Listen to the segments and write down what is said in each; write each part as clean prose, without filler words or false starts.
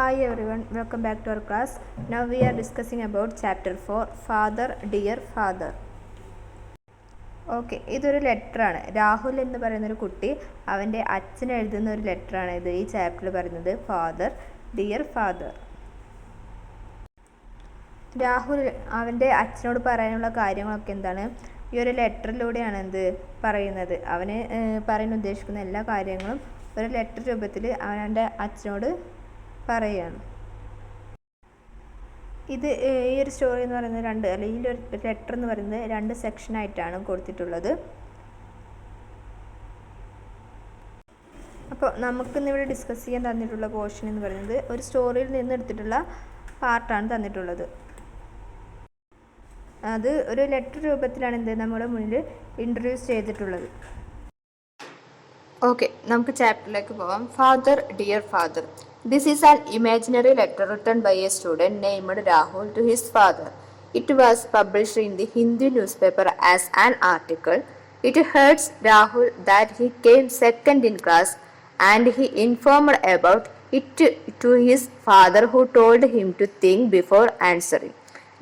Hi everyone, welcome back to our class. Now we are discussing about chapter 4, Father, Dear Father. Okay, ഇതൊരു ലെറ്ററാണ്. രാഹുൽ എന്ന് പറയുന്നൊരു കുട്ടി അവൻ്റെ അച്ഛന് എഴുതുന്ന ഒരു ലെറ്ററാണ് ഇത് ഈ ചാപ്റ്ററിൽ പറയുന്നത്. Father, dear father. രാഹുൽ അവൻ്റെ അച്ഛനോട് പറയാനുള്ള കാര്യങ്ങളൊക്കെ എന്താണ് ഈ ഒരു ലെറ്ററിലൂടെയാണ് പറയുന്നത്. അവന് പറയാൻ ഉദ്ദേശിക്കുന്ന എല്ലാ കാര്യങ്ങളും ഒരു ലെറ്റർ രൂപത്തിൽ അവൻ്റെ അച്ഛനോട് പറയുകയാണ്. ഇത് ഈ ഒരു സ്റ്റോറി എന്ന് പറയുന്നത് അല്ലെങ്കിൽ ഒരു ലെറ്റർ എന്ന് പറയുന്നത് 2 സെക്ഷനായിട്ടാണ് കൊടുത്തിട്ടുള്ളത്. അപ്പോൾ നമുക്കിന്നിവിടെ ഡിസ്കസ് ചെയ്യാൻ തന്നിട്ടുള്ള പോർഷൻ എന്ന് പറയുന്നത് ഒരു സ്റ്റോറിയിൽ നിന്ന് എടുത്തിട്ടുള്ള പാർട്ടാണ് തന്നിട്ടുള്ളത്. അത് ഒരു ലെറ്റർ രൂപത്തിലാണ് നമ്മുടെ മുന്നിൽ ഇൻട്രൊഡ്യൂസ് ചെയ്തിട്ടുള്ളത്. ഓക്കെ, നമുക്ക് ചാപ്റ്ററിലേക്ക് പോവാം. Father, dear father. This is an imaginary letter written by a student named Rahul to his father. It was published in the Hindu newspaper as an article. It hurts Rahul that he came second in class and he informed about it to his father, who told him to think before answering.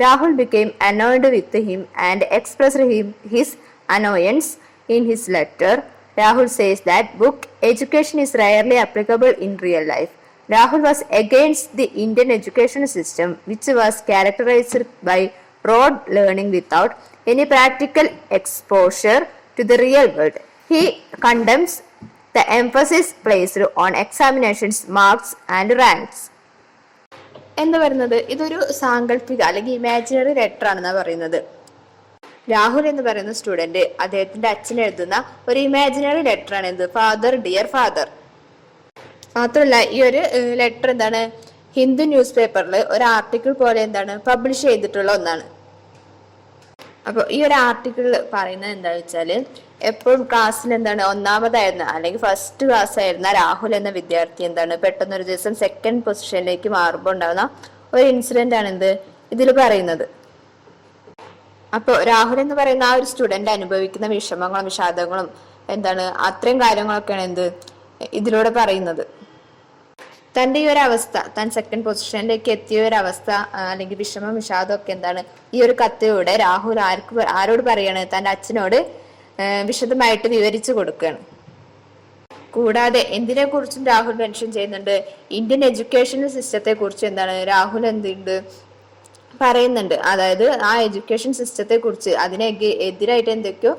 Rahul became annoyed with him and expressed his annoyance in his letter. Rahul says that book education is rarely applicable in real life. Rahul was against the Indian education system, which was characterized by rote learning without any practical exposure to the real world. He condemns the emphasis placed on examinations, marks and ranks. എന്താ പറയുന്നത്, ഇതൊരു സാങ്കല്പിക അല്ലെങ്കിൽ imaginary letter ആണെന്നാണ് പറയുന്നത്. രാഹുൽ എന്ന് പറയുന്ന student അദ്ദേഹത്തിന്റെ അച്ഛൻ എഴുതുന്ന ഒരു ഇമാജിനറി ലെറ്റർ ആണ് ഫാദർ, ഡിയർ ഫാദർ. മാത്രമല്ല ഈ ഒരു ലെറ്റർ ഹിന്ദു ന്യൂസ് പേപ്പറിൽ ഒരു ആർട്ടിക്കിൾ പോലെ പബ്ലിഷ് ചെയ്തിട്ടുള്ള ഒന്നാണ്. അപ്പോൾ ഈ ഒരു ആർട്ടിക്കിൾ പറയുന്നത് എന്താണെന്ന് വെച്ചാൽ, എപ്പോഴും ക്ലാസ്സിൽ ഒന്നാമതായിരുന്ന അല്ലെങ്കിൽ ഫസ്റ്റ് ക്ലാസ് ആയിരുന്ന രാഹുൽ എന്ന വിദ്യാർത്ഥി പെട്ടെന്നൊരു ദിവസം സെക്കൻഡ് പൊസിഷനിലേക്ക് മാറുമ്പോൾ ഉണ്ടാകുന്ന ഒരു ഇൻസിഡന്റ് ആണ് ഇതിൽ പറയുന്നത്. അപ്പോൾ രാഹുൽ എന്ന് പറയുന്ന ആ ഒരു സ്റ്റുഡന്റ് അനുഭവിക്കുന്ന വിഷമങ്ങളും വിഷാദങ്ങളും അത്രയും കാര്യങ്ങളൊക്കെയാണ് ഇതിലൂടെ പറയുന്നത്. തൻ്റെ ഈ ഒരു അവസ്ഥ, താൻ സെക്കൻഡ് പൊസിഷനിലേക്ക് എത്തിയ ഒരു അവസ്ഥ അല്ലെങ്കിൽ വിഷമം വിഷാദം ഒക്കെ ഈ ഒരു കത്തിലൂടെ രാഹുൽ ആരോട് പറയാണ്, തൻ്റെ അച്ഛനോട് വിശദമായിട്ട് വിവരിച്ചു കൊടുക്കുകയാണ്. കൂടാതെ എന്തിനെ കുറിച്ചും രാഹുൽ മെൻഷൻ ചെയ്യുന്നുണ്ട്. ഇന്ത്യൻ എഡ്യൂക്കേഷൻ സിസ്റ്റത്തെ കുറിച്ച് രാഹുൽ പറയുന്നുണ്ട്. അതായത് ആ എഡ്യൂക്കേഷൻ സിസ്റ്റത്തെ കുറിച്ച് അതിനെ എതിരായിട്ട് എന്തൊക്കെയോ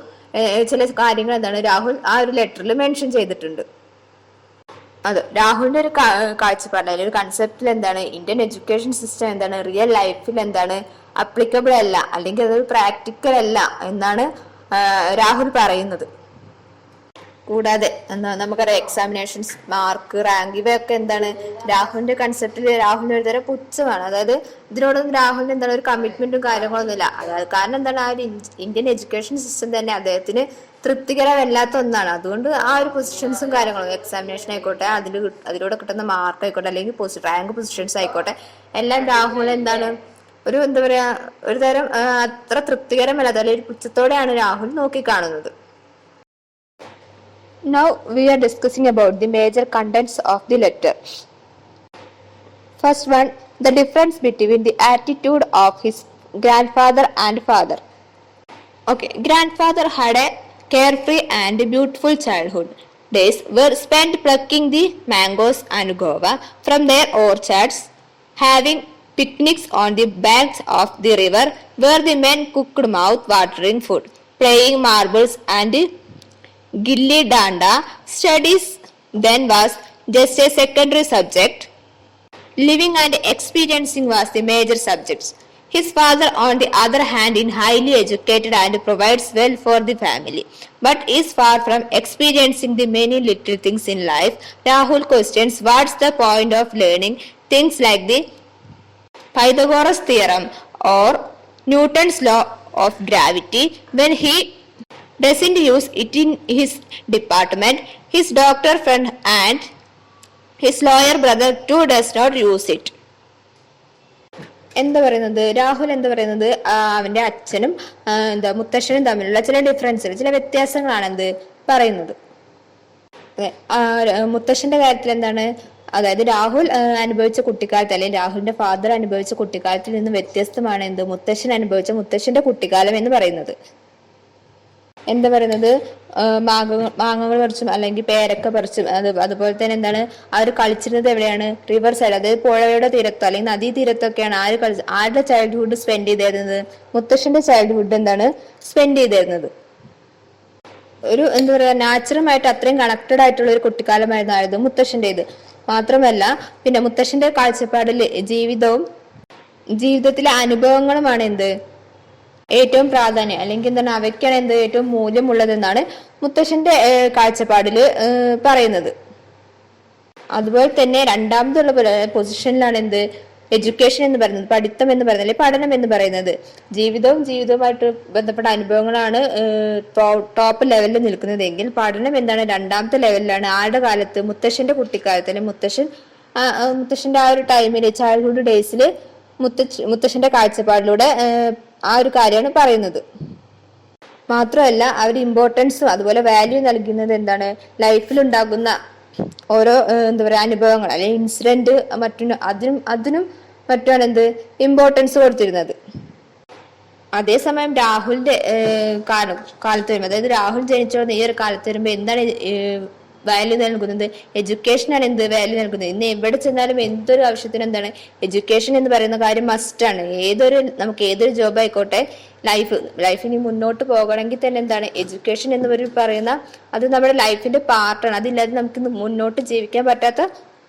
ചില കാര്യങ്ങൾ രാഹുൽ ആ ഒരു ലെറ്ററിൽ മെൻഷൻ ചെയ്തിട്ടുണ്ട്. അത് രാഹുലിന്റെ ഒരു കാഴ്ചപ്പാട് അല്ലെങ്കിൽ ഒരു കൺസെപ്റ്റിൽ ഇന്ത്യൻ എഡ്യൂക്കേഷൻ സിസ്റ്റം റിയൽ ലൈഫിൽ അപ്ലിക്കബിൾ അല്ല അല്ലെങ്കിൽ അതൊരു പ്രാക്ടിക്കൽ അല്ല എന്നാണ് രാഹുൽ പറയുന്നത്. കൂടാതെ നമുക്കറിയാം എക്സാമിനേഷൻസ്, മാർക്ക്, റാങ്ക് ഇവയൊക്കെ രാഹുലിന്റെ കൺസെപ്റ്റിൽ രാഹുലിന് ഒരു തരം പുച്ഛമാണ്. അതായത് ഇതിനോടൊന്നും രാഹുലിന് ഒരു കമ്മിറ്റ്മെന്റും കാര്യങ്ങളൊന്നുമില്ല. അതായത് കാരണം ആ ഒരു ഇന്ത്യൻ എഡ്യൂക്കേഷൻ സിസ്റ്റം തന്നെ അദ്ദേഹത്തിന് തൃപ്തികരമല്ലാത്ത ഒന്നാണ്. അതുകൊണ്ട് ആ ഒരു പൊസിഷൻസും കാര്യങ്ങളും, എക്സാമിനേഷൻ ആയിക്കോട്ടെ, അതിലൂടെ കിട്ടുന്ന മാർക്ക് ആയിക്കോട്ടെ, അല്ലെങ്കിൽ റാങ്ക് പൊസിഷൻസ് ആയിക്കോട്ടെ, എല്ലാം രാഹുൽ ഒരു ഒരു തരം അത്ര തൃപ്തികരമല്ലാത്ത അല്ലെങ്കിൽ ഒരു പുച്ഛത്തോടെയാണ് രാഹുൽ നോക്കിക്കാണുന്നത്. Now we are discussing about the major contents of the letter. First one, the difference between the attitude of his grandfather and father. Okay, grandfather had a carefree and beautiful childhood. Days were spent plucking the mangoes and guava from their orchards, having picnics on the banks of the river where the men cooked mouth-watering food, playing marbles and gilli danda. Studies then was just a secondary subject. Living and experiencing was the major subjects. His father, on the other hand, is highly educated and provides well for the family, but is far from experiencing the many little things in life. Rahul questions what's the point of learning things like the Pythagoras theorem or Newton's law of gravity when he doesn't use it in his department. His doctor friend and his lawyer brother too does not use it. Rahul പറയുന്നത് അവന്റെ അച്ഛനും മുത്തശ്ശനും തമ്മിലുള്ള ചില ഡിഫറൻസുകൾ, ചില വ്യത്യാസങ്ങളാണ് പറയുന്നത്. മുത്തശ്ശന്റെ കാര്യത്തിൽ അതായത് രാഹുൽ അനുഭവിച്ച കുട്ടിക്കാലത്ത് അല്ലെങ്കിൽ രാഹുലിന്റെ ഫാദർ അനുഭവിച്ച കുട്ടിക്കാലത്തിൽ നിന്ന് വ്യത്യസ്തമാണ് എന്ത് മുത്തശ്ശൻ അനുഭവിച്ച മുത്തശ്ശന്റെ കുട്ടിക്കാലം എന്ന് പറയുന്നത്. എന്താ പറയുന്നത്, മാങ്ങകൾ പറിച്ചും അല്ലെങ്കിൽ പേരക്ക പറിച്ചും അതുപോലെ തന്നെ എന്താണ് അവർ കളിച്ചിരുന്നത് എവിടെയാണ്, റിവർ സൈഡ്, അതായത് പുഴയുടെ തീരത്തോ അല്ലെങ്കിൽ നദീ തീരത്തൊക്കെയാണ് ആരുടെ ചൈൽഡ്ഹുഡ് സ്പെൻഡ് ചെയ്തിരുന്നത്, മുത്തശ്ശന്റെ ചൈൽഡ്ഹുഡ് എന്താണ് സ്പെൻഡ് ചെയ്തിരുന്നത്. ഒരു എന്താ പറയാ നാച്ചുറലായിട്ട് അത്രയും കണക്റ്റഡ് ആയിട്ടുള്ള ഒരു കുട്ടിക്കാലമായിരുന്നു മുത്തശ്ശൻ്റെത്. മാത്രമല്ല പിന്നെ മുത്തശ്ശന്റെ കാഴ്ചപ്പാടിൽ ജീവിതത്തിലെ അനുഭവങ്ങളുമാണ് എന്ത് ഏറ്റവും പ്രാധാന്യം, അല്ലെങ്കിൽ എന്താണ് അവയ്ക്കാണ് എന്ത് ഏറ്റവും മൂല്യമുള്ളതെന്നാണ് മുത്തശ്ശന്റെ കാഴ്ചപ്പാടില് പറയുന്നത്. അതുപോലെ തന്നെ രണ്ടാമതുള്ള പൊസിഷനിലാണ് എന്ത് എഡ്യൂക്കേഷൻ എന്ന് പറയുന്നത്, പഠിത്തം എന്ന് പറയുന്നത് അല്ലെങ്കിൽ പഠനം എന്ന് പറയുന്നത്. ജീവിതവുമായിട്ട് ബന്ധപ്പെട്ട അനുഭവങ്ങളാണ് ടോപ്പ് ലെവലിൽ നിൽക്കുന്നത് എങ്കിൽ പഠനം എന്താണ് രണ്ടാമത്തെ ലെവലിലാണ്. ആരുടെ കാലത്ത്, മുത്തശ്ശന്റെ കുട്ടിക്കാലത്ത് അല്ലെങ്കിൽ മുത്തശ്ശന്റെ ആ ഒരു ടൈമില് ചൈൽഡ്ഹുഡ് ഡേയ്സില് മുത്തശ്ശന്റെ കാഴ്ചപ്പാടിലൂടെ ആ ഒരു കാര്യമാണ് പറയുന്നത്. മാത്രമല്ല അവർ ഇമ്പോർട്ടൻസും അതുപോലെ വാല്യൂ നൽകുന്നത് എന്താണ് ലൈഫിൽ ഉണ്ടാകുന്ന ഓരോ എന്താ പറയാ അനുഭവങ്ങൾ അല്ലെങ്കിൽ ഇൻസിഡന്റ് അതിനും മറ്റാണ് എന്ത് ഇമ്പോർട്ടൻസ് കൊടുത്തിരുന്നത്. അതേസമയം രാഹുലിന്റെ കാലത്ത് വരുമ്പോൾ, അതായത് രാഹുൽ ജനിച്ചു ഈ ഒരു കാലത്ത് വരുമ്പോൾ എന്താണ് വാല്യൂ നൽകുന്നത്, എഡ്യൂക്കേഷനാണ് എന്ത് വാല്യൂ നൽകുന്നത്. ഇന്ന് എവിടെ ചെന്നാലും എന്തൊരു ആവശ്യത്തിന് എന്താണ് എഡ്യൂക്കേഷൻ എന്ന് പറയുന്ന കാര്യം മസ്റ്റാണ്. നമുക്ക് ഏതൊരു ജോബ് ആയിക്കോട്ടെ, ലൈഫിന് മുന്നോട്ട് പോകണമെങ്കിൽ തന്നെ എന്താണ് എഡ്യൂക്കേഷൻ എന്ന് പറയുന്ന അത് നമ്മുടെ ലൈഫിന്റെ പാർട്ടാണ്. അതില്ലാതെ നമുക്ക് മുന്നോട്ട് ജീവിക്കാൻ പറ്റാത്ത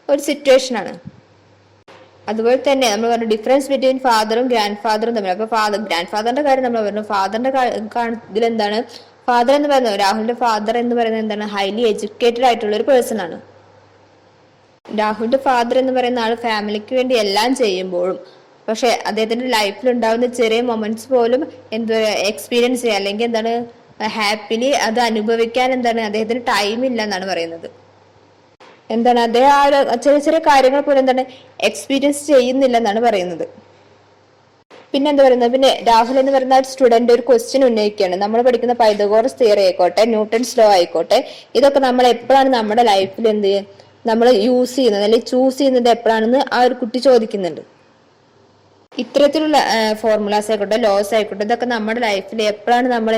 ഒരു സിറ്റുവേഷൻ ആണ്. അതുപോലെ തന്നെ നമ്മൾ പറഞ്ഞു ഡിഫറൻസ് ബിറ്റ്വീൻ ഫാദറും ഗ്രാൻഡ് ഫാദറും തമ്മിൽ. അപ്പൊ ഗ്രാൻഡ് ഫാദറിന്റെ കാര്യം നമ്മൾ പറഞ്ഞു. ഫാദറിന്റെ ഇതിലെന്താണ്, ഫാദർ എന്ന് പറയുന്നത്, രാഹുലിന്റെ ഫാദർ എന്ന് പറയുന്നത് എന്താണ് ഹൈലി എഡ്യൂക്കേറ്റഡ് ആയിട്ടുള്ള ഒരു പേഴ്സൺ ആണ്. രാഹുലിന്റെ ഫാദർ എന്ന് പറയുന്ന ആൾ ഫാമിലിക്ക് വേണ്ടി എല്ലാം ചെയ്യുമ്പോഴും പക്ഷെ അദ്ദേഹത്തിന്റെ ലൈഫിൽ ഉണ്ടാകുന്ന ചെറിയ മൊമെന്റ്സ് പോലും എന്താ എക്സ്പീരിയൻസ് ചെയ്യുക അല്ലെങ്കിൽ എന്താണ് ഹാപ്പിലി അത് അനുഭവിക്കാൻ എന്താണ് അദ്ദേഹത്തിന് ടൈം ഇല്ല എന്നാണ് പറയുന്നത്. എന്താണ് അദ്ദേഹം ആ ഒരു ചെറിയ ചെറിയ കാര്യങ്ങൾ പോലും എന്താണ് എക്സ്പീരിയൻസ് ചെയ്യുന്നില്ല എന്നാണ് പറയുന്നത്. പിന്നെ എന്താ പറയുന്നത്, പിന്നെ രാഹുൽ എന്ന് പറയുന്ന സ്റ്റുഡന്റ് ഒരു ക്വസ്റ്റ്യൻ ഉന്നയിക്കുകയാണ്. നമ്മൾ പഠിക്കുന്ന പൈതഗോറസ് തിയറി ആയിക്കോട്ടെ, ന്യൂട്ടൺസ് ലോ ആയിക്കോട്ടെ, ഇതൊക്കെ നമ്മൾ എപ്പോഴാണ് നമ്മുടെ ലൈഫിൽ നമ്മൾ യൂസ് ചെയ്യുന്നത് അല്ലെങ്കിൽ ചൂസ് ചെയ്യുന്നത് എപ്പോഴാണെന്ന് ആ ഒരു കുട്ടി ചോദിക്കുന്നുണ്ട്. ഇത്തരത്തിലുള്ള ഫോർമുലാസ് ആയിക്കോട്ടെ, ലോസ് ആയിക്കോട്ടെ, ഇതൊക്കെ നമ്മുടെ ലൈഫിൽ എപ്പോഴാണ് നമ്മൾ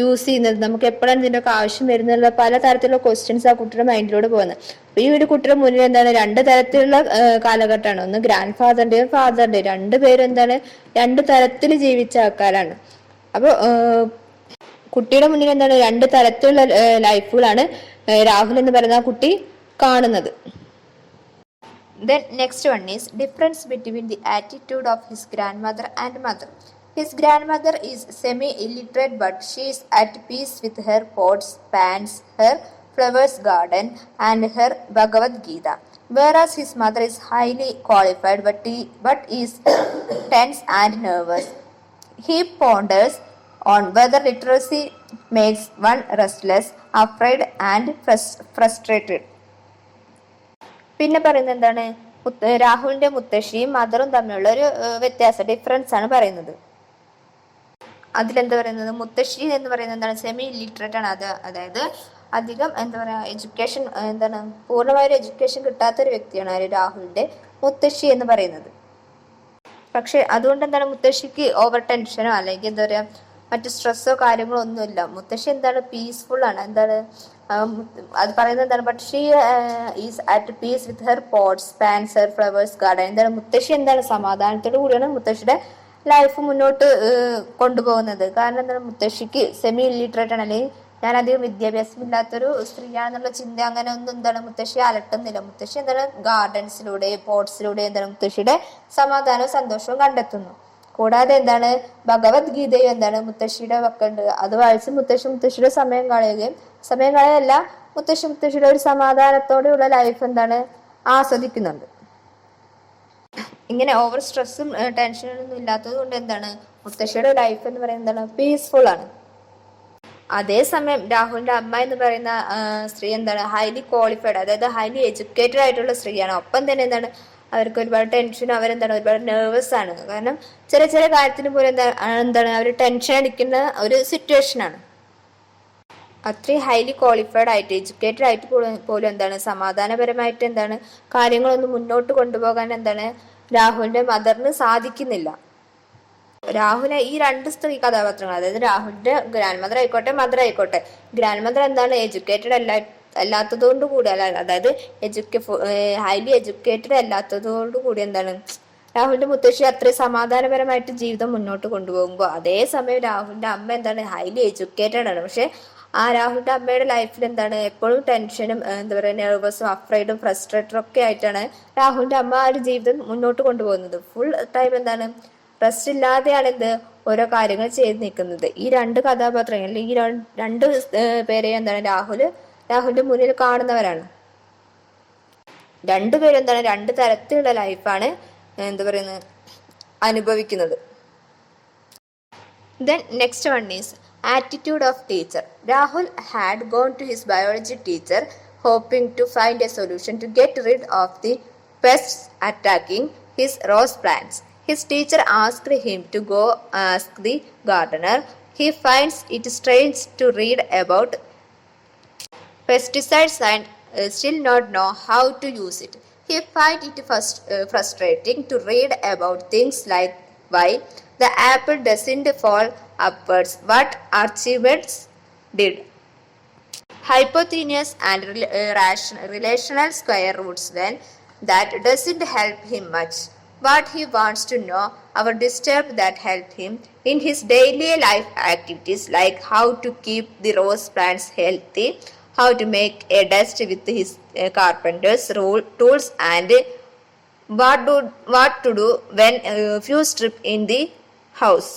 യൂസ് ചെയ്യുന്നത്, നമുക്ക് എപ്പോഴാണ് ഇതിൻ്റെയൊക്കെ ആവശ്യം വരുന്നുള്ള പല തരത്തിലുള്ള ക്വസ്റ്റ്യൻസ് ആ കുട്ടിയുടെ മൈൻഡിലൂടെ പോകുന്നത്. അപ്പൊ ഈ ഒരു കുട്ടിയുടെ മുന്നിൽ എന്താണ് രണ്ട് തരത്തിലുള്ള കാലഘട്ടമാണ്. ഒന്ന് ഗ്രാൻഡ് ഫാദറിന്റെയും ഫാദറിന്റെയും, രണ്ടുപേരും എന്താണ് രണ്ട് തരത്തിൽ ജീവിച്ച ആൾക്കാരാണ്. അപ്പൊ കുട്ടിയുടെ മുന്നിൽ എന്താണ് രണ്ട് തരത്തിലുള്ള ലൈഫുകളാണ് രാഹുൽ എന്ന് പറയുന്ന ആ കുട്ടി കാണുന്നത്. Then next one is difference between the attitude of his grandmother and mother. His grandmother is semi-illiterate but she is at peace with her pots, pans, her flowers garden and her Bhagavad Gita. Whereas his mother is highly qualified but is tense and nervous. He ponders on whether literacy makes one restless, afraid and frustrated. പിന്നെ പറയുന്നത് എന്താണ്, രാഹുലിന്റെ മുത്തശ്ശിയും മദറും തമ്മിലുള്ള ഒരു വ്യത്യാസം, difference ആണ് പറയുന്നത്. അതിലെന്താ പറയുന്നത്, മുത്തശ്ശി എന്ന് പറയുന്നത് എന്താണ് സെമി ഇല്ലിറ്ററേറ്റ് ആണ്. അതായത് അധികം എന്താ പറയാ എഡ്യൂക്കേഷൻ എന്താണ് പൂർണ്ണമായൊരു എഡ്യൂക്കേഷൻ കിട്ടാത്തൊരു വ്യക്തിയാണ് ആര് രാഹുലിന്റെ മുത്തശ്ശി എന്ന് പറയുന്നത്. പക്ഷെ അതുകൊണ്ട് എന്താണ് മുത്തശ്ശിക്ക് ഓവർ ടെൻഷനോ അല്ലെങ്കിൽ എന്താ പറയാ മറ്റു സ്ട്രെസ്സോ കാര്യങ്ങളോ ഒന്നുമില്ല. മുത്തശ്ശി എന്താണ് പീസ്ഫുൾ ആണ്. എന്താണ് അത് പറയുന്നത് എന്താണ്, but she is at peace with her pots, pans, her flowers garden. എന്താണ് മുത്തശ്ശി എന്താണ് സമാധാനത്തോടു കൂടിയാണ് മുത്തശ്ശിയുടെ ലൈഫ് മുന്നോട്ട് കൊണ്ടുപോകുന്നത്. കാരണം എന്താണ് മുത്തശ്ശിക്ക് സെമി ഇല്ലിറ്ററേറ്റ് ആണ്, അല്ലെങ്കിൽ ഞാൻ അധികം വിദ്യാഭ്യാസം ഇല്ലാത്തൊരു സ്ത്രീയാണെന്നുള്ള ചിന്ത അങ്ങനെ ഒന്നും എന്താണ് മുത്തശ്ശി അലട്ടുന്നില്ല. മുത്തശ്ശി എന്താണ് ഗാർഡൻസിലൂടെ പോട്ട്സിലൂടെ എന്താണ് മുത്തശ്ശിയുടെ സമാധാനവും സന്തോഷവും കണ്ടെത്തുന്നു. കൂടാതെ എന്താണ് ഭഗവത്ഗീതയും എന്താണ് മുത്തശ്ശിയുടെ പക്കലുണ്ട്. അത് വായിച്ച് മുത്തശ്ശിയുടെ സമയം കളയല്ല, മുത്തശ്ശിയുടെ ഒരു സമാധാനത്തോടെയുള്ള ലൈഫ് എന്താണ് ആസ്വദിക്കുന്നുണ്ട്. ഇങ്ങനെ ഓവർ സ്ട്രെസ്സും ടെൻഷനൊന്നും ഇല്ലാത്തത് കൊണ്ട് എന്താണ് മുത്തശ്ശിയുടെ ലൈഫ് എന്ന് പറയുന്നത് എന്താണ് പീസ്ഫുൾ ആണ്. അതേസമയം രാഹുലിന്റെ അമ്മ എന്ന് പറയുന്ന സ്ത്രീ എന്താണ് ഹൈലി ക്വാളിഫൈഡ്, അതായത് ഹൈലി എഡ്യൂക്കേറ്റഡ് ആയിട്ടുള്ള സ്ത്രീയാണ്. ഒപ്പം തന്നെ എന്താണ് അവർക്ക് ഒരുപാട് ടെൻഷനും അവരെന്താണ് ഒരുപാട് നെർവസ് ആണ്. കാരണം ചെറിയ കാര്യത്തിന് പോലും എന്താണ് അവർ ടെൻഷൻ അടിക്കുന്ന ഒരു സിറ്റുവേഷൻ ആണ്. അത്രയും ഹൈലി ക്വാളിഫൈഡ് ആയിട്ട് എഡ്യൂക്കേറ്റഡ് ആയിട്ട് പോലും എന്താണ് സമാധാനപരമായിട്ട് എന്താണ് കാര്യങ്ങളൊന്നും മുന്നോട്ട് കൊണ്ടുപോകാൻ എന്താണ് രാഹുലിന്റെ മദറിന് സാധിക്കുന്നില്ല. രാഹുൽ ഈ രണ്ട് സ്ത്രീ കഥാപാത്രങ്ങൾ, അതായത് രാഹുലിന്റെ ഗ്രാൻഡ് മദർ ആയിക്കോട്ടെ മദർ ആയിക്കോട്ടെ, ഗ്രാൻഡ് മദർ എന്താണ് എഡ്യൂക്കേറ്റഡ് അല്ലാത്തതുകൊണ്ട് കൂടി, അതായത് ഹൈലി എഡ്യൂക്കേറ്റഡ് അല്ലാത്തതോടു കൂടി എന്താണ് രാഹുലിന്റെ മുത്തശ്ശി അത്രയും സമാധാനപരമായിട്ട് ജീവിതം മുന്നോട്ട് കൊണ്ടുപോകുമ്പോൾ, അതേസമയം രാഹുലിന്റെ അമ്മ എന്താണ് ഹൈലി എഡ്യൂക്കേറ്റഡ് ആണ്. പക്ഷെ ആ രാഹുലിന്റെ അമ്മയുടെ ലൈഫിൽ എന്താണ് എപ്പോഴും ടെൻഷനും എന്താ പറയുക നെർവസും അഫ്രൈഡും ഫ്രസ്ട്രേറ്ററും ഒക്കെ ആയിട്ടാണ് രാഹുലിന്റെ അമ്മ ആ ഒരു ജീവിതം മുന്നോട്ട് കൊണ്ടുപോകുന്നത്. ഫുൾ ടൈം എന്താണ് റെസ്റ്റ് ഇല്ലാതെയാണ് ഓരോ കാര്യങ്ങൾ ചെയ്ത് നിൽക്കുന്നത്. ഈ രണ്ട് കഥാപാത്രങ്ങൾ, ഈ രണ്ട് പേരെയും എന്താണ് രാഹുലിന്റെ മുന്നിൽ കാണുന്നവരാണ്. രണ്ടുപേരും എന്താണ് രണ്ട് തരത്തിലുള്ള ലൈഫാണ് എന്താ പറയുന്നത് അനുഭവിക്കുന്നത്. Then next one is attitude of teacher. Rahul had gone to his biology teacher hoping to find a solution to get rid of the pests attacking his rose plants. His teacher asked him to go ask the gardener. He finds it strange to read about pesticides and still not know how to use it. He finds it frustrating to read about things like why the apple doesn't fall upwards, what achievements did, hypotenuse and relational square roots, then that doesn't help him much. What he wants to know our disturb that helped him in his daily life activities, like how to keep the rose plants healthy, how to make a dust with his carpenter's tools, and what to do when few strip in the house.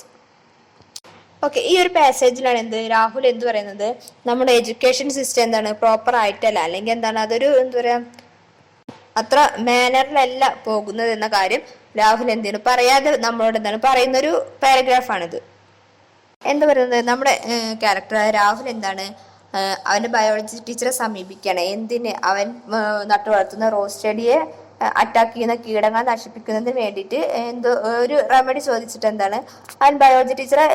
Okay, ഈ ഒരു പാസേജിലാണ് രാഹുൽ പറയുന്നത് നമ്മുടെ education system എന്താണ് proper ആയിട്ടല്ല, അല്ലെങ്കിൽ എന്താണ് അതൊരു എന്താ പറയാ അത്ര മാനറിലല്ല പോകുന്നത് എന്ന കാര്യം രാഹുൽ പറയാതെ നമ്മളോട് പറയുന്ന ഒരു പാരഗ്രാഫാണിത്. എന്താ പറയുന്നത്, നമ്മുടെ ക്യാരക്ടർ രാഹുൽ അവന്റെ ബയോളജി ടീച്ചറെ സമീപിക്കുകയാണ്. എന്തിന്? അവൻ നട്ടു വളർത്തുന്ന റോസ് ചെടിയെ അറ്റാക്ക് ചെയ്യുന്ന കീടങ്ങൾ നശിപ്പിക്കുന്നതിന് വേണ്ടിയിട്ട് ഒരു റെമഡി ചോദിച്ചിട്ട് അവൻ ബയോളജി ടീച്ചറെ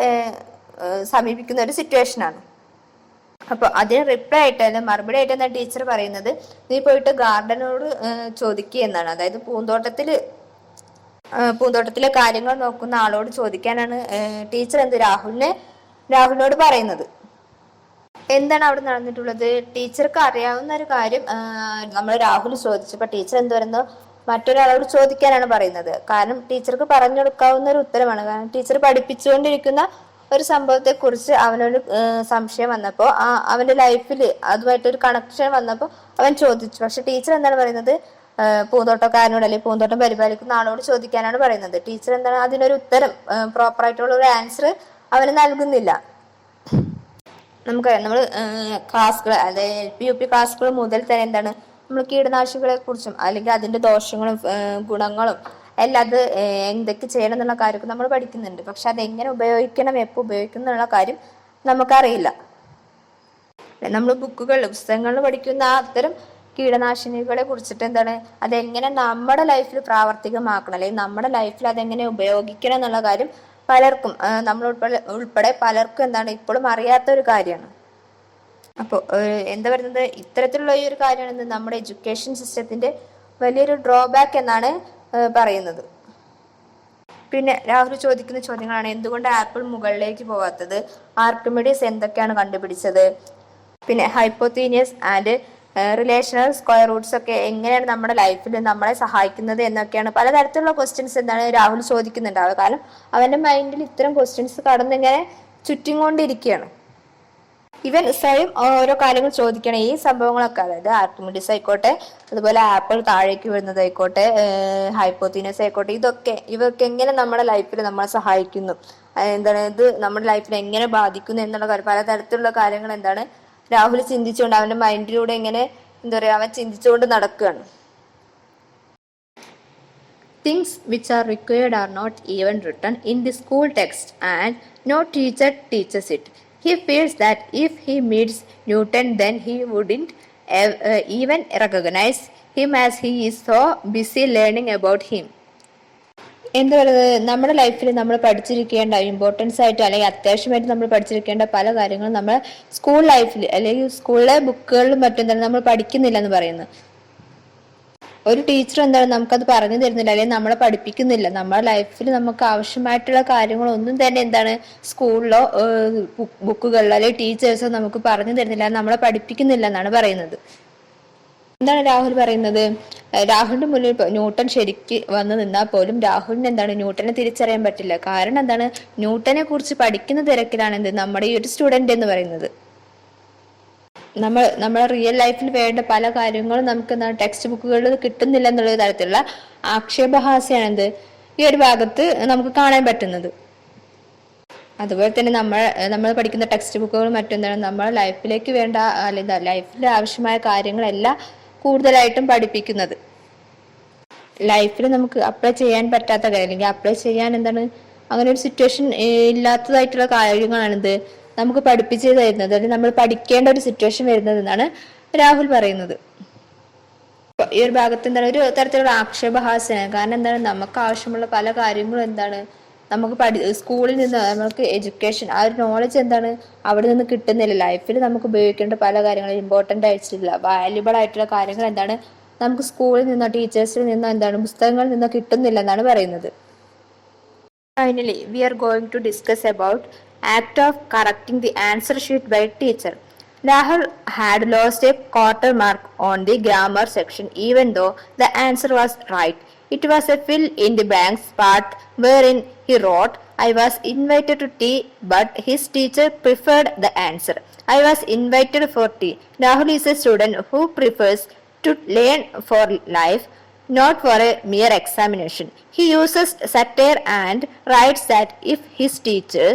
സമീപിക്കുന്ന ഒരു സിറ്റുവേഷനാണ്. അപ്പോൾ അതിന് റിപ്ലൈ ആയിട്ട് മറുപടി ആയിട്ട് ടീച്ചർ പറയുന്നത്, നീ പോയിട്ട് ഗാർഡനോട് ചോദിക്കുക എന്നാണ്. അതായത് പൂന്തോട്ടത്തിലെ കാര്യങ്ങൾ നോക്കുന്ന ആളോട് ചോദിക്കാനാണ് ടീച്ചർ രാഹുലിനോട് പറയുന്നത്. എന്താണ് അവിടെ നടന്നിട്ടുള്ളത്? ടീച്ചർക്ക് അറിയാവുന്ന ഒരു കാര്യം നമ്മൾ രാഹുൽ ചോദിച്ചപ്പോൾ ടീച്ചർ പറയുന്നു, മറ്റൊരാളോട് ചോദിക്കാനാണ് പറയുന്നത്. കാരണം ടീച്ചർക്ക് പറഞ്ഞു കൊടുക്കാവുന്ന ഒരു ഉത്തരമാണ്. കാരണം ടീച്ചർ പഠിപ്പിച്ചുകൊണ്ടിരിക്കുന്ന ഒരു സംഭവത്തെ കുറിച്ച് അവനൊരു സംശയം വന്നപ്പോൾ അവന്റെ ലൈഫിൽ അതുമായിട്ടൊരു കണക്ഷൻ വന്നപ്പോൾ അവൻ ചോദിച്ചു. പക്ഷെ ടീച്ചർ പറയുന്നത് പൂന്തോട്ടക്കാരനോട് അല്ലെങ്കിൽ പൂന്തോട്ടം പരിപാലിക്കുന്ന ആളോട് ചോദിക്കാനാണ് പറയുന്നത്. ടീച്ചർ അതിനൊരു ഉത്തരം പ്രോപ്പർ ആയിട്ടുള്ള ഒരു ആൻസർ അവന് നൽകുന്നില്ല. നമുക്കറിയാം, നമ്മൾ ക്ലാസ്സുകൾ, അതായത് LP UP ക്ലാസ്സുകൾ മുതൽ തന്നെ നമ്മൾ കീടനാശികളെ കുറിച്ചും അല്ലെങ്കിൽ അതിന്റെ ദോഷങ്ങളും ഗുണങ്ങളും എല്ലാം അത് എന്തൊക്കെ ചെയ്യണം എന്നുള്ള കാര്യമൊക്കെ നമ്മൾ പഠിക്കുന്നുണ്ട്. പക്ഷെ അതെങ്ങനെ ഉപയോഗിക്കണം, എപ്പോൾ ഉപയോഗിക്കണം എന്നുള്ള കാര്യം നമുക്കറിയില്ല. നമ്മൾ പുസ്തകങ്ങളിൽ പഠിക്കുന്ന അത്തരം കീടനാശിനികളെ കുറിച്ചിട്ട് അതെങ്ങനെ നമ്മുടെ ലൈഫിൽ പ്രാവർത്തികമാക്കണം, അല്ലെങ്കിൽ നമ്മുടെ ലൈഫിൽ അതെങ്ങനെ ഉപയോഗിക്കണം എന്നുള്ള കാര്യം പലർക്കും, നമ്മൾ ഉൾപ്പെടെ പലർക്കും ഇപ്പോഴും അറിയാത്ത ഒരു കാര്യമാണ്. അപ്പോൾ പറയുന്നത്, ഇത്തരത്തിലുള്ള ഈ ഒരു കാര്യമാണ് നമ്മുടെ എഡ്യൂക്കേഷൻ സിസ്റ്റത്തിന്റെ വലിയൊരു ഡ്രോബാക്ക് എന്നാണ് പറയുന്നത്. പിന്നെ രാഹുൽ ചോദിക്കുന്ന ചോദ്യങ്ങളാണ്: എന്തുകൊണ്ട് ആപ്പിൾ മുകളിലേക്ക് പോവാത്തത്, ആർക്കിമിഡീസ് എന്തൊക്കെയാണ് കണ്ടുപിടിച്ചത്, പിന്നെ ഹൈപ്പോത്തീനിയസ് ആൻഡ് റിലേഷണൽ സ്ക്വയർ റൂട്ട്സ് ഒക്കെ എങ്ങനെയാണ് നമ്മുടെ ലൈഫിൽ നമ്മളെ സഹായിക്കുന്നത് എന്നൊക്കെയാണ് പലതരത്തിലുള്ള ക്വസ്റ്റ്യൻസ് രാഹുൽ ചോദിക്കുന്നുണ്ടാവുക. കാരണം അവന്റെ മൈൻഡിൽ ഇത്തരം ക്വസ്റ്റ്യൻസ് കടന്നിങ്ങനെ ചുറ്റിക്കൊണ്ടിരിക്കുകയാണ്. ഇവൻ സ്വയം ഓരോ കാര്യങ്ങൾ ചോദിക്കണം. ഈ സംഭവങ്ങളൊക്കെ, അതായത് ആർക്കിമിഡീസ് ആയിക്കോട്ടെ, അതുപോലെ ആപ്പിൾ താഴേക്ക് വീഴുന്നതായിക്കോട്ടെ, ഹൈപ്പോത്തീനസ് ആയിക്കോട്ടെ, ഇവർക്ക് എങ്ങനെ നമ്മുടെ ലൈഫിൽ നമ്മളെ സഹായിക്കുന്നു, ഇത് നമ്മുടെ ലൈഫിൽ എങ്ങനെ ബാധിക്കുന്നു എന്നുള്ള കാര്യം, പലതരത്തിലുള്ള കാര്യങ്ങൾ രാഹുൽ ചിന്തിച്ചുകൊണ്ട് അവന്റെ മൈൻഡിലൂടെ ഇങ്ങനെ അവൻ ചിന്തിച്ചുകൊണ്ട് നടക്കുകയാണ്. Things which are required are not even written in the school text, and no teacher teaches it. He feels that if he meets Newton, then he wouldn't even recognize him as he is so busy learning about him. എന്താ പറയുന്നത്, നമ്മുടെ ലൈഫിൽ നമ്മൾ പഠിച്ചിരിക്കേണ്ട importance ആയിട്ട് അല്ലെങ്കിൽ അത്യാവശ്യമായിട്ട് നമ്മൾ പഠിച്ചിരിക്കേണ്ട പല കാര്യങ്ങളും നമ്മൾ സ്കൂൾ ലൈഫിൽ അല്ലെങ്കിൽ സ്കൂളിലെ ബുക്കുകളിലും മറ്റെന്താണ് നമ്മൾ പഠിക്കുന്നില്ല എന്ന് പറയുന്നത്. ഒരു ടീച്ചർ എന്താണ് നമുക്കത് പറഞ്ഞു തരുന്നില്ല അല്ലെങ്കിൽ നമ്മളെ പഠിപ്പിക്കുന്നില്ല. നമ്മുടെ ലൈഫിൽ നമുക്ക് ആവശ്യമായിട്ടുള്ള കാര്യങ്ങളൊന്നും തന്നെ എന്താണ് സ്കൂളിലോ ബുക്കുകളിലോ അല്ലെങ്കിൽ ടീച്ചേഴ്സോ നമുക്ക് പറഞ്ഞു തരുന്നില്ല, നമ്മളെ പഠിപ്പിക്കുന്നില്ല എന്നാണ് പറയുന്നത്. എന്താണ് രാഹുൽ പറയുന്നത്? രാഹുലിന്റെ മുന്നിൽ ന്യൂട്ടൺ ശരിക്ക് വന്ന് നിന്നാൽ പോലും രാഹുലിന് എന്താണ് ന്യൂട്ടനെ തിരിച്ചറിയാൻ പറ്റില്ല. കാരണം എന്താണ്, ന്യൂട്ടനെ കുറിച്ച് പഠിക്കുന്ന തിരക്കിലാണ് നമ്മുടെ ഈ ഒരു സ്റ്റുഡന്റ് എന്ന് പറയുന്നത്. നമ്മുടെ റിയൽ ലൈഫിൽ വേണ്ട പല കാര്യങ്ങളും നമുക്ക് എന്താണ് ടെക്സ്റ്റ് ബുക്കുകളിൽ കിട്ടുന്നില്ല എന്നുള്ള തരത്തിലുള്ള ആക്ഷേപഹാസ്യമാണ് ഈ ഒരു ഭാഗത്ത് നമുക്ക് കാണാൻ പറ്റുന്നത്. അതുപോലെ തന്നെ നമ്മൾ പഠിക്കുന്ന ടെക്സ്റ്റ് ബുക്കുകളും മറ്റെന്താണ് നമ്മുടെ ലൈഫിലേക്ക് വേണ്ട അല്ലെങ്കിൽ ലൈഫിൽ ആവശ്യമായ കാര്യങ്ങളെല്ലാം കൂടുതലായിട്ടും പഠിപ്പിക്കുന്നത്. ലൈഫിൽ നമുക്ക് അപ്ലൈ ചെയ്യാൻ പറ്റാത്ത കാര്യം അല്ലെങ്കിൽ അപ്ലൈ ചെയ്യാൻ എന്താണ് അങ്ങനെ ഒരു സിറ്റുവേഷൻ ഇല്ലാത്തതായിട്ടുള്ള കാര്യങ്ങളാണിത് നമുക്ക് പഠിപ്പിച്ചു തരുന്നത്, അല്ലെങ്കിൽ നമ്മൾ പഠിക്കേണ്ട ഒരു സിറ്റുവേഷൻ വരുന്നത് എന്നാണ് രാഹുൽ പറയുന്നത്. ഈ ഒരു ഭാഗത്ത് എന്താണ് ഒരു തരത്തിലുള്ള ആക്ഷേപഹാസ്യമാണ്. കാരണം എന്താണ്, നമുക്ക് ആവശ്യമുള്ള പല കാര്യങ്ങളും എന്താണ് നമുക്ക് സ്കൂളിൽ നിന്ന് നമുക്ക് എഡ്യൂക്കേഷൻ ആ ഒരു നോളജ് എന്താണ് അവിടെ നിന്ന് കിട്ടുന്നില്ല. ലൈഫിൽ നമുക്ക് ഉപയോഗിക്കേണ്ട പല കാര്യങ്ങളും ഇമ്പോർട്ടൻ്റ് ആയിട്ടില്ല, വാല്യുബിൾ ആയിട്ടുള്ള കാര്യങ്ങൾ എന്താണ് നമുക്ക് സ്കൂളിൽ നിന്നോ ടീച്ചേഴ്സിൽ നിന്നോ എന്താണ് പുസ്തകങ്ങളിൽ നിന്നോ കിട്ടുന്നില്ല എന്നാണ് പറയുന്നത്. Finally, we are going to discuss about act of correcting the answer sheet by teacher. Rahul had lost a quarter mark on the grammar section even though the answer was right. It was a fill in the blanks part wherein he wrote, I was invited to tea but his teacher preferred the answer. I was invited for tea. Rahul is a student who prefers to learn for life, not for a mere examination. He uses satire and writes that if his teacher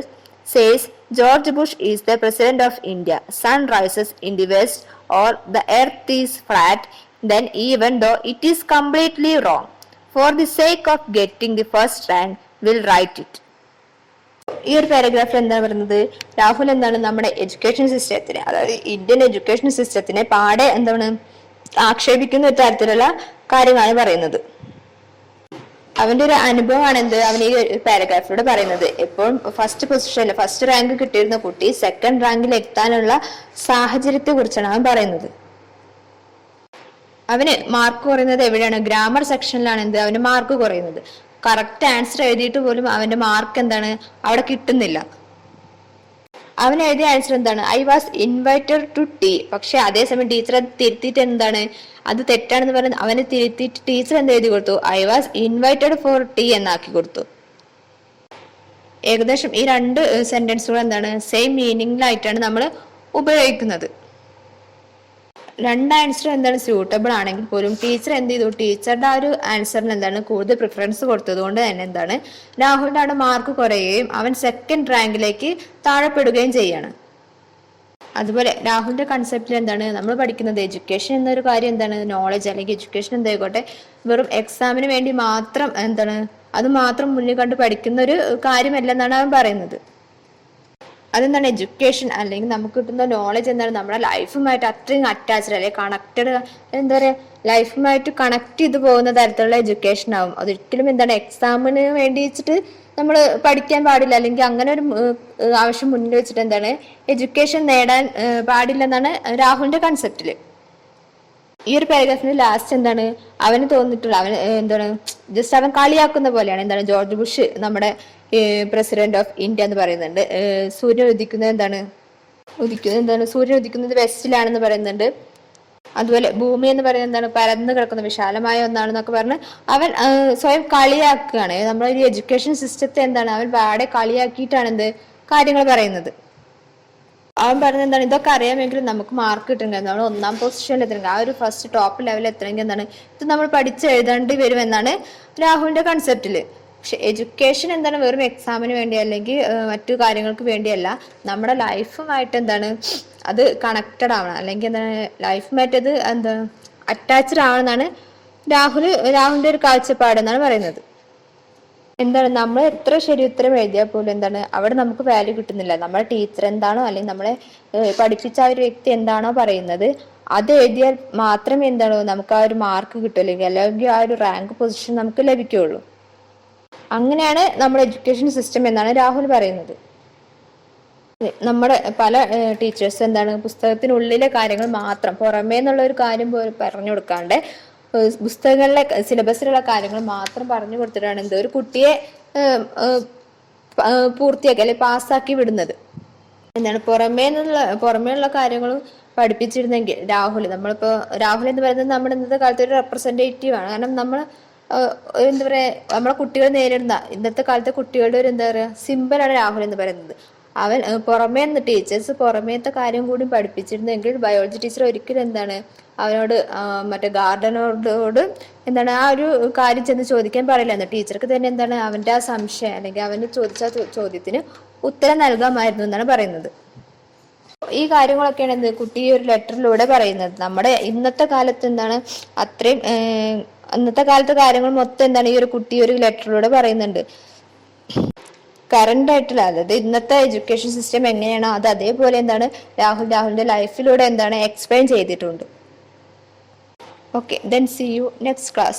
says George Bush is the president of India, sun rises in the west or the earth is flat, then even though it is completely wrong, for the sake of getting the first rank, will write it. ഈ ഒരു പാരഗ്രാഫിൽ എന്താണ് പറയുന്നത്, രാഹുൽ എന്താണ് നമ്മുടെ education സിസ്റ്റത്തിനെ, അതായത് Indian education സിസ്റ്റത്തിനെ പാടെ എന്താണ് ആക്ഷേപിക്കുന്ന ഒരു തരത്തിലുള്ള കാര്യമാണ് പറയുന്നത്. അവന്റെ ഒരു അനുഭവമാണ് അവൻ ഈ പാരഗ്രാഫിലൂടെ പറയുന്നത്. എപ്പോഴും ഫസ്റ്റ് റാങ്ക് കിട്ടിയിരുന്ന കുട്ടി സെക്കൻഡ് റാങ്കിൽ എത്താനുള്ള സാഹചര്യത്തെ കുറിച്ചാണ് അവൻ പറയുന്നത്. അവന് മാർക്ക് കുറയുന്നത് എവിടെയാണ്? ഗ്രാമർ സെക്ഷനിലാണ് അവന് മാർക്ക് കുറയുന്നത്. കറക്റ്റ് ആൻസർ എഴുതിയിട്ട് പോലും അവന്റെ മാർക്ക് അവിടെ കിട്ടുന്നില്ല. അവൻ എഴുതിയ answer I was invited to tea. പക്ഷെ അതേസമയം ടീച്ചർ അത് തിരുത്തിയിട്ട് അത് തെറ്റാണെന്ന് പറഞ്ഞ് അവനെ തിരുത്തിയിട്ട് ടീച്ചർ എഴുതി കൊടുത്തു? I was invited for tea എന്നാക്കി കൊടുത്തു. ഏകദേശം ഈ രണ്ട് സെന്റൻസുകൾ സെയിം മീനിങ്ങിലായിട്ടാണ് നമ്മൾ ഉപയോഗിക്കുന്നത്. രണ്ട് ആൻസർ സ്യൂട്ടബിൾ ആണെങ്കിൽ പോലും ടീച്ചർ ടീച്ചറുടെ ആ ഒരു ആൻസറിന് കൂടുതൽ പ്രിഫറൻസ് കൊടുത്തത് കൊണ്ട് തന്നെ രാഹുലിന്റെ അവിടെ മാർക്ക് കുറയുകയും അവൻ സെക്കൻഡ് റാങ്കിലേക്ക് താഴെപ്പെടുകയും ചെയ്യാണ്. അതുപോലെ രാഹുലിന്റെ കൺസെപ്റ്റിൽ നമ്മൾ പഠിക്കുന്നത് എഡ്യൂക്കേഷൻ എന്നൊരു കാര്യം നോളജ് അല്ലെങ്കിൽ എഡ്യൂക്കേഷൻ എന്തായിക്കോട്ടെ വെറും എക്സാമിന് വേണ്ടി മാത്രം അത് മാത്രം മുന്നിൽ കണ്ട് പഠിക്കുന്ന ഒരു കാര്യമല്ലെന്നാണ് അവൻ പറയുന്നത്. അതെന്താണ് എഡ്യൂക്കേഷൻ അല്ലെങ്കിൽ നമുക്ക് കിട്ടുന്ന നോളജ് നമ്മുടെ ലൈഫുമായിട്ട് അത്രയും അറ്റാച്ച്ഡ് അല്ലെങ്കിൽ കണക്റ്റഡ്, എന്താ പറയുക, ലൈഫുമായിട്ട് കണക്ട് ചെയ്ത് പോകുന്ന തരത്തിലുള്ള എഡ്യൂക്കേഷൻ ആവും. അതൊരിക്കലും എക്സാമിന് വേണ്ടി വെച്ചിട്ട് നമ്മൾ പഠിക്കാൻ പാടില്ല, അല്ലെങ്കിൽ അങ്ങനെ ഒരു ആവശ്യം മുന്നിൽ വെച്ചിട്ട് എഡ്യൂക്കേഷൻ നേടാൻ പാടില്ലെന്നാണ് രാഹുലിന്റെ കൺസെപ്റ്റില്. ഈ ഒരു പാരഗ്രാഫിന്റെ ലാസ്റ്റ് അവന് തോന്നിയിട്ടുള്ള ജസ്റ്റ് അവൻ കളിയാക്കുന്ന പോലെയാണ്. ജോർജ് ബുഷ് നമ്മുടെ പ്രസിഡന്റ് ഓഫ് ഇന്ത്യ എന്ന് പറയുന്നുണ്ട്. സൂര്യൻ ഉദിക്കുന്നത് വെസ്റ്റിലാണെന്ന് പറയുന്നുണ്ട്. അതുപോലെ ഭൂമി എന്ന് പറയുന്നത് പരന്ന് കിടക്കുന്ന വിശാലമായ ഒന്നാണെന്നൊക്കെ പറഞ്ഞ് അവൻ സ്വയം കളിയാക്കുകയാണ്. നമ്മുടെ ഈ എഡ്യൂക്കേഷൻ സിസ്റ്റത്തെ അവൻ പാടെ കളിയാക്കിയിട്ടാണ് കാര്യങ്ങൾ പറയുന്നത്. അവൻ പറഞ്ഞ ഇതൊക്കെ അറിയാമെങ്കിലും നമുക്ക് മാർക്ക് കിട്ടണമെങ്കിൽ നമ്മൾ 1ാം പൊസിഷനിൽ എത്തണമെങ്കിൽ ആ ഒരു ഫസ്റ്റ് ടോപ്പ് ലെവലിൽ എത്തണമെങ്കിൽ ഇത് നമ്മൾ പഠിച്ച് എഴുതേണ്ടി വരുമെന്നാണ് രാഹുലിന്റെ കൺസെപ്റ്റില്. പക്ഷെ എഡ്യൂക്കേഷൻ വെറും എക്സാമിന് വേണ്ടി അല്ലെങ്കിൽ മറ്റു കാര്യങ്ങൾക്ക് വേണ്ടിയല്ല, നമ്മുടെ ലൈഫുമായിട്ട് അത് കണക്റ്റഡ് ആവണം, അല്ലെങ്കിൽ ലൈഫുമായിട്ട് അത് അറ്റാച്ച്ഡ് ആവണമെന്നാണ് രാഹുലിന്റെ ഒരു കാഴ്ചപ്പാട് എന്നാണ് പറയുന്നത്. നമ്മൾ എത്ര ശരി ഉത്തരം എഴുതിയാൽ പോലും അവിടെ നമുക്ക് വാല്യൂ കിട്ടുന്നില്ല. നമ്മുടെ ടീച്ചർ എന്താണോ അല്ലെങ്കിൽ നമ്മളെ പഠിപ്പിച്ച ആ ഒരു വ്യക്തി എന്താണോ പറയുന്നത് അത് എഴുതിയാൽ മാത്രമേ നമുക്ക് ആ ഒരു മാർക്ക് കിട്ടൂ, അല്ലെങ്കിൽ ആ ഒരു റാങ്ക് പൊസിഷൻ നമുക്ക് ലഭിക്കുകയുള്ളൂ. അങ്ങനെയാണ് നമ്മുടെ എഡ്യൂക്കേഷൻ സിസ്റ്റം എന്നാണ് രാഹുൽ പറയുന്നത്. നമ്മുടെ പല ടീച്ചേഴ്സ് എന്താണ് പുസ്തകത്തിനുള്ളിലെ കാര്യങ്ങൾ മാത്രം പുറമേ എന്നുള്ള ഒരു കാര്യം പോലും പറഞ്ഞു കൊടുക്കാണ്ട് പുസ്തകങ്ങളിലെ സിലബസിലുള്ള കാര്യങ്ങൾ മാത്രം പറഞ്ഞു കൊടുത്തിട്ടാണ് എന്തോ ഒരു കുട്ടിയെ പൂർത്തിയാക്കി അല്ലെങ്കിൽ പാസ്സാക്കി വിടുന്നത്. എന്താണ് പുറമേയുള്ള കാര്യങ്ങളും പഠിപ്പിച്ചിരുന്നെങ്കിൽ നമ്മളിപ്പോ രാഹുൽ എന്ന് പറയുന്നത് നമ്മുടെ ഇന്നത്തെ കാലത്ത് ഒരു റെപ്രസെന്റേറ്റീവ് ആണ്. കാരണം നമ്മൾ എന്താ പറയാ നമ്മളെ കുട്ടികൾ നേരിടുന്ന ഇന്നത്തെ കാലത്തെ കുട്ടികളുടെ ഒരു എന്താ പറയാ സിമ്പിളാണ് രാഹുൽ എന്ന് പറയുന്നത്. അവൻ ടീച്ചേഴ്സ് പുറമേത്തെ കാര്യം കൂടി പഠിപ്പിച്ചിരുന്നെങ്കിൽ ബയോളജി ടീച്ചർ ഒരിക്കലും എന്താണ് അവനോട് മറ്റേ ഗാർഡനോട് എന്താണ് ആ ഒരു കാര്യം ചെന്ന് ചോദിക്കാൻ പറയില്ല. ടീച്ചർക്ക് തന്നെ എന്താണ് അവന്റെ ആ സംശയം അല്ലെങ്കിൽ അവന് ചോദിച്ച ചോദ്യത്തിന് ഉത്തരം നൽകാമായിരുന്നു എന്നാണ് പറയുന്നത്. ഈ കാര്യങ്ങളൊക്കെയാണ് എന്ത് കുട്ടി ഒരു ലെറ്ററിലൂടെ പറയുന്നത്. നമ്മുടെ ഇന്നത്തെ കാലത്ത് എന്താണ് അത്രയും അന്നത്തെ കാലത്തെ കാര്യങ്ങൾ മൊത്തം എന്താണ് ഈ ഒരു കുട്ടി ഒരു ലെറ്ററിലൂടെ പറയുന്നുണ്ട്. കറന്റ് ആയിട്ടുള്ള അതായത് ഇന്നത്തെ എഡ്യൂക്കേഷൻ സിസ്റ്റം എങ്ങനെയാണോ അത് അതേപോലെ എന്താണ് രാഹുലിന്റെ ലൈഫിലൂടെ എന്താണ് എക്സ്പ്ലെയിൻ ചെയ്തിട്ടുണ്ട്. Okay, then see you next class.